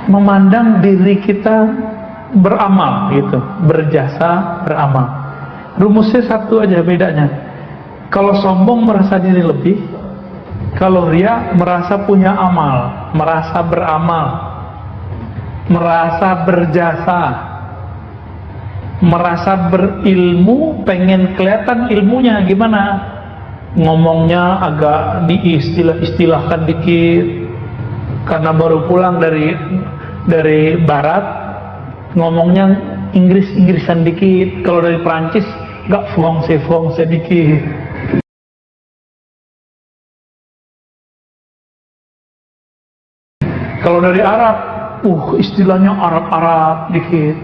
memandang diri kita beramal gitu, berjasa, beramal. Rumusnya satu aja bedanya. Kalau sombong merasa diri lebih, kalau ria merasa punya amal, merasa beramal, merasa berjasa, merasa berilmu, pengen kelihatan ilmunya gimana, ngomongnya agak diistilah-istilahkan dikit karena baru pulang dari barat, ngomongnya Inggris-Inggrisan dikit. Kalau dari Prancis gak fongse dikit. Kalau dari Arab, istilahnya Arab-Arab dikit,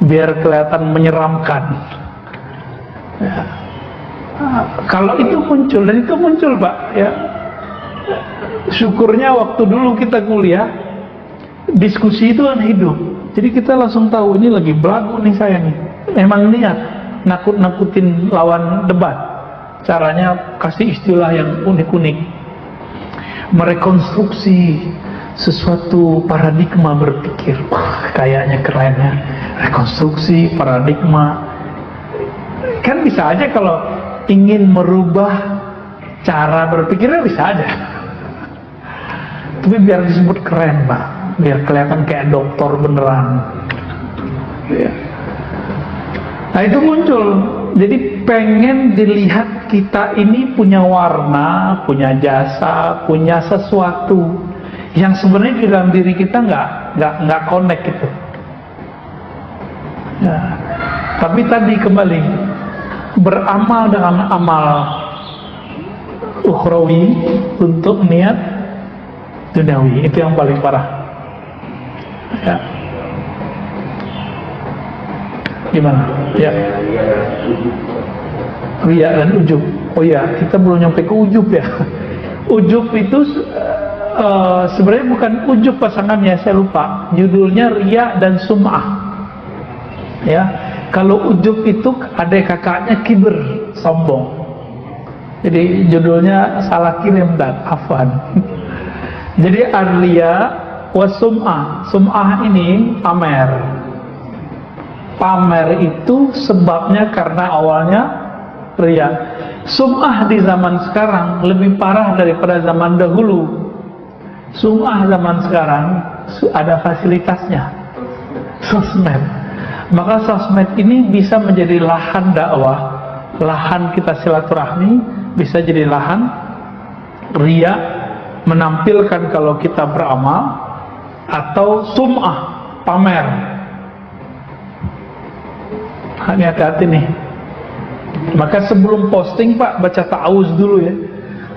biar kelihatan menyeramkan. Ya. Kalau itu muncul, dan itu muncul Pak, ya. Syukurnya waktu dulu kita kuliah, diskusi itu kan hidup. Jadi kita langsung tahu ini lagi belagu nih saya nih. Memang niat nakut-nakutin lawan debat. Caranya kasih istilah yang unik-unik, merekonstruksi sesuatu paradigma berpikir. Kayaknya keren ya, rekonstruksi paradigma. Kan bisa aja kalau ingin merubah cara berpikirnya bisa aja, tapi biar disebut keren Pak, biar kelihatan kayak dokter beneran ya. Nah itu muncul, jadi pengen dilihat kita ini punya warna, punya jasa, punya sesuatu yang sebenarnya di dalam diri kita nggak connect gitu ya. Tapi tadi kembali, beramal dengan amal ukhrawi untuk niat duniawi, itu yang paling parah ya. Gimana? Ya, riya dan ujub. Oh ya, kita belum nyampe ke ujub ya. Ujub itu sebenarnya bukan ujub pasangannya, saya lupa judulnya, riya dan sum'ah ya. Kalau ujub itu adik kakaknya kibir, sombong. Jadi judulnya salah kirim dan afwan. Jadi ar-riya wa sum'ah. Sum'ah ini pamer. Pamer itu sebabnya karena awalnya riya. Sum'ah di zaman sekarang lebih parah daripada zaman dahulu. Sum'ah zaman sekarang ada fasilitasnya, sosmed. Maka sosmed ini bisa menjadi lahan dakwah, lahan kita silaturahmi, bisa jadi lahan riya, menampilkan kalau kita beramal, atau sum'ah, pamer. Hati-hati nih. Maka sebelum posting Pak, baca ta'awuz dulu ya.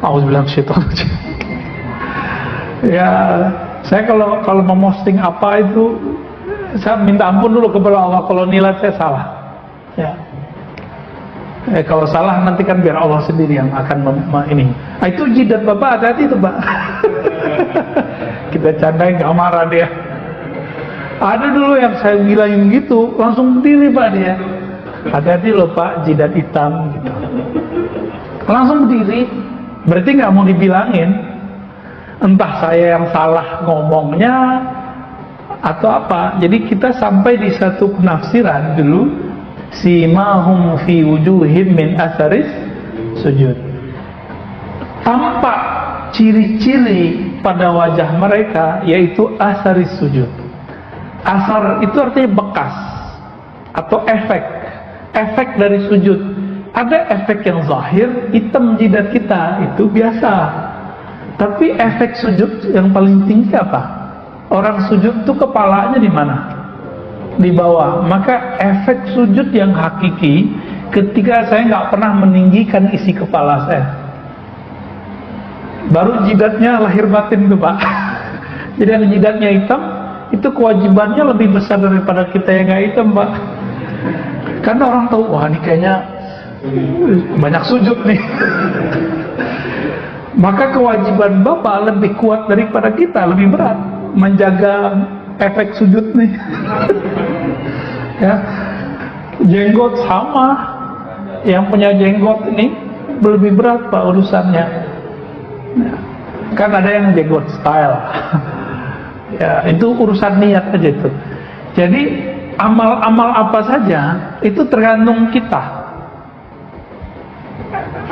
A'udzubillahi. Ya, saya kalau mau posting apa itu, saya minta ampun dulu kepada Allah kalau nilai saya salah. Ya. Kalau salah nanti kan biar Allah sendiri yang akan ini. Itu jidat Bapak, hati-hati itu Pak. Kita candain, gak marah dia. Ada dulu yang saya bilangin gitu, langsung berdiri Pak dia. Hati-hati loh Pak, jidat hitam gitu. Langsung berdiri. Berarti nggak mau dibilangin. Entah saya yang salah ngomongnya atau apa. Jadi kita sampai di satu penafsiran dulu, simahum fi wujuhim min atharis sujud. Tampak ciri-ciri pada wajah mereka yaitu atharis sujud. Asar itu artinya bekas atau efek dari sujud. Ada efek yang zahir, hitam jidat kita, itu biasa. Tapi efek sujud yang paling tinggi apa? Orang sujud itu kepalanya di mana? Di bawah. Maka efek sujud yang hakiki ketika saya nggak pernah meninggikan isi kepala saya. Baru jidatnya lahir batin tuh Pak. Jadi yang jidatnya hitam, itu kewajibannya lebih besar daripada kita yang nggak hitam Pak. Karena orang tahu, wah ini kayaknya banyak sujud nih. Maka kewajiban Bapak lebih kuat daripada kita, lebih berat menjaga efek sujud nih. Ya, jenggot sama, yang punya jenggot ini lebih berat Pak urusannya. Ya. Kan ada yang jenggot style. Ya, itu urusan niat aja itu. Jadi amal-amal apa saja itu tergantung kita.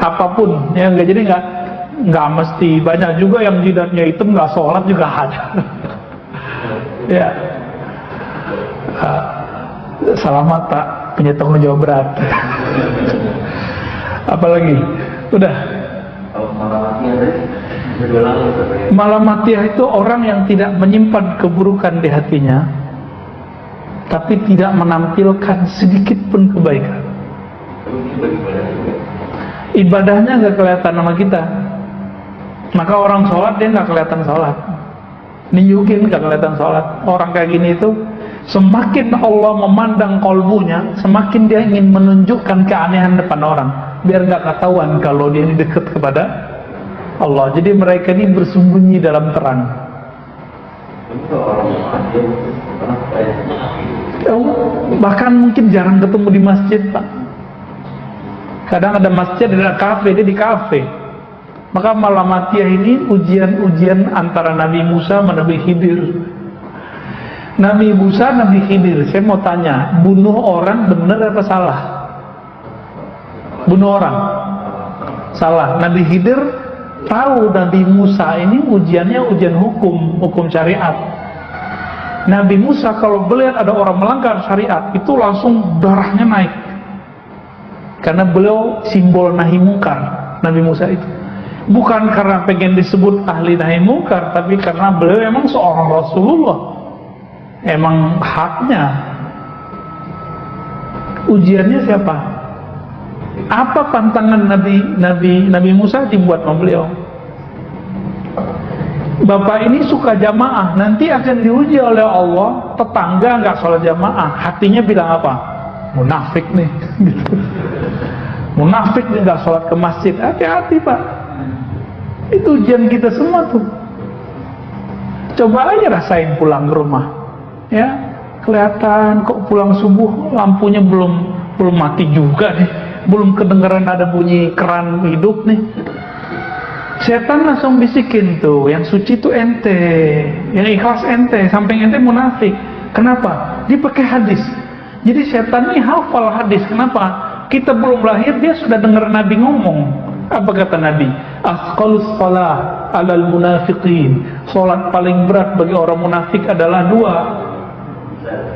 Apapun ya, jadi nggak mesti. Banyak juga yang jidatnya hitam nggak sholat juga ada. Ya, selamat Pak, punya tanggung jawab berat. Apalagi udah. Malamatiyah itu orang yang tidak menyimpan keburukan di hatinya, tapi tidak menampilkan sedikit pun kebaikan. Ibadahnya nggak kelihatan sama kita. Maka orang sholat dia nggak kelihatan sholat, nunjukin nggak kelihatan sholat. Orang kayak gini itu semakin Allah memandang kolbunya, semakin dia ingin menunjukkan keanehan depan orang, biar nggak ketahuan kalau dia ini dekat kepada Allah. Jadi mereka ini bersembunyi dalam terang. Bahkan mungkin jarang ketemu di masjid, Pak. Kadang ada masjid, ada kafe, dia di kafe. Maka Malamatiyah ini ujian-ujian antara Nabi Musa sama Nabi Khidir. Nabi Musa, Nabi Khidir, saya mau tanya, bunuh orang benar apa salah? Bunuh orang salah. Nabi Khidir tahu Nabi Musa ini ujiannya ujian hukum syariat. Nabi Musa kalau melihat ada orang melanggar syariat itu langsung darahnya naik, karena beliau simbol nahi mungkar. Nabi Musa itu bukan karena pengen disebut ahli nahi mungkar, tapi karena beliau emang seorang Rasulullah, emang haknya. Ujiannya siapa? Apa pantangan Nabi Musa dibuat sama beliau? Bapak ini suka jamaah, nanti akan diuji oleh Allah. Tetangga nggak sholat jamaah, hatinya bilang apa? Munafik nih. Munafik nih, nggak sholat ke masjid. Hati-hati Pak, itu ujian kita semua tuh. Coba aja rasain pulang ke rumah, ya kelihatan kok pulang subuh lampunya belum mati juga nih, belum kedengaran ada bunyi keran hidup nih. Setan langsung bisikin tuh, yang suci tuh ente, yang ikhlas ente, samping ente munafik. Kenapa? Dia pakai hadis. Jadi setan ini hafal hadis. Kenapa? Kita belum lahir dia sudah dengar Nabi ngomong. Apa kata Nabi? Asqalus shalah alal munafiqin. Salat paling berat bagi orang munafik adalah dua,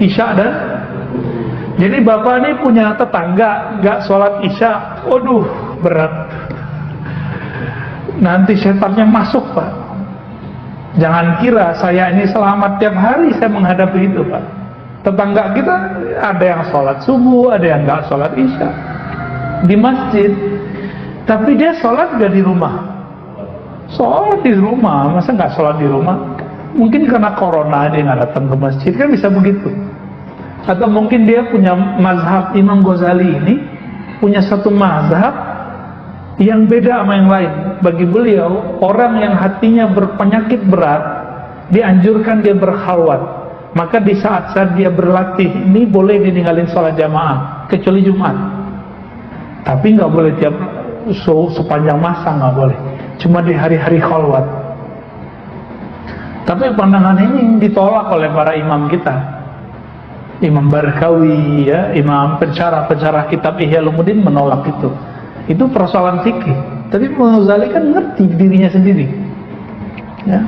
Isya dan. Jadi bapak ini punya tetangga nggak sholat Isya, waduh berat. Nanti setannya masuk Pak. Jangan kira saya ini selamat tiap hari saya menghadapi itu Pak. Tetangga kita ada yang sholat subuh, ada yang nggak sholat Isya di masjid, tapi dia sholat nggak di rumah. Sholat di rumah, masa nggak sholat di rumah? Mungkin karena corona dia nggak datang ke masjid, kan bisa begitu. Atau mungkin dia punya mazhab. Imam Ghazali ini punya satu mazhab yang beda sama yang lain. Bagi beliau, orang yang hatinya berpenyakit berat dianjurkan dia berkhalwat. Maka di saat-saat dia berlatih ini boleh ditinggalin sholat jamaah, kecuali Jumat. Tapi nggak boleh tiap sepanjang masa, nggak boleh. Cuma di hari-hari khalwat. Tapi pandangan ini ditolak oleh para imam kita. Imam Barkawi, ya, imam pensyarah kitab Ihya Ulumuddin menolak itu. Itu persoalan fikih. Tapi Imam Ghazali kan ngerti dirinya sendiri. Ya.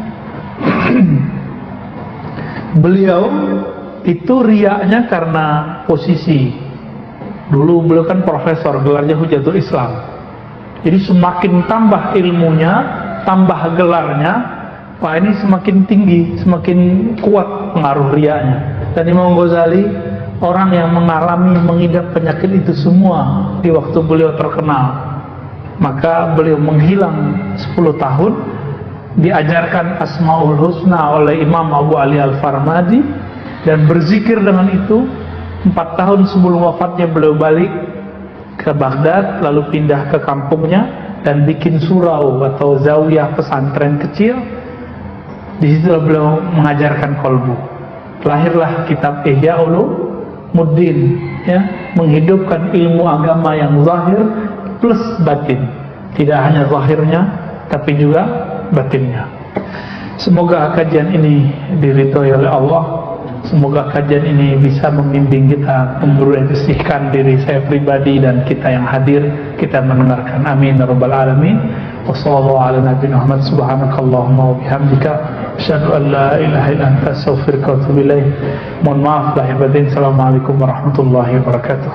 Beliau itu riaknya karena posisi. Dulu beliau kan profesor, gelarnya Hujatul Islam. Jadi semakin tambah ilmunya, tambah gelarnya, Pak ini semakin tinggi, semakin kuat pengaruh riaknya. Dan Imam Ghazali orang yang mengalami, mengidap penyakit itu semua di waktu beliau terkenal. Maka beliau menghilang 10 tahun, diajarkan Asmaul Husna oleh Imam Abu Ali Al-Farmadi, dan berzikir dengan itu. 4 tahun sebelum wafatnya beliau balik ke Baghdad, lalu pindah ke kampungnya dan bikin surau atau zawiyah pesantren kecil. Di situ beliau mengajarkan kolbu. Lahirlah kitab Ihya Ulumuddin, ya, menghidupkan ilmu agama yang zahir plus batin. Tidak hanya zahirnya, tapi juga batinnya. Semoga kajian ini diridhoi oleh Allah. Semoga kajian ini bisa membimbing kita, membersihkan diri saya pribadi dan kita yang hadir, kita mendengarkan. Amin ya rabbal alamin. Wassallallahu ala nabiyina Muhammad, subhanakallahumma wa bihamdika, asyhadu an la ilaha illa anta, astaghfiruka wa atubu ilaik. Mohon maaf lahir batin. Assalamualaikum warahmatullahi wabarakatuh.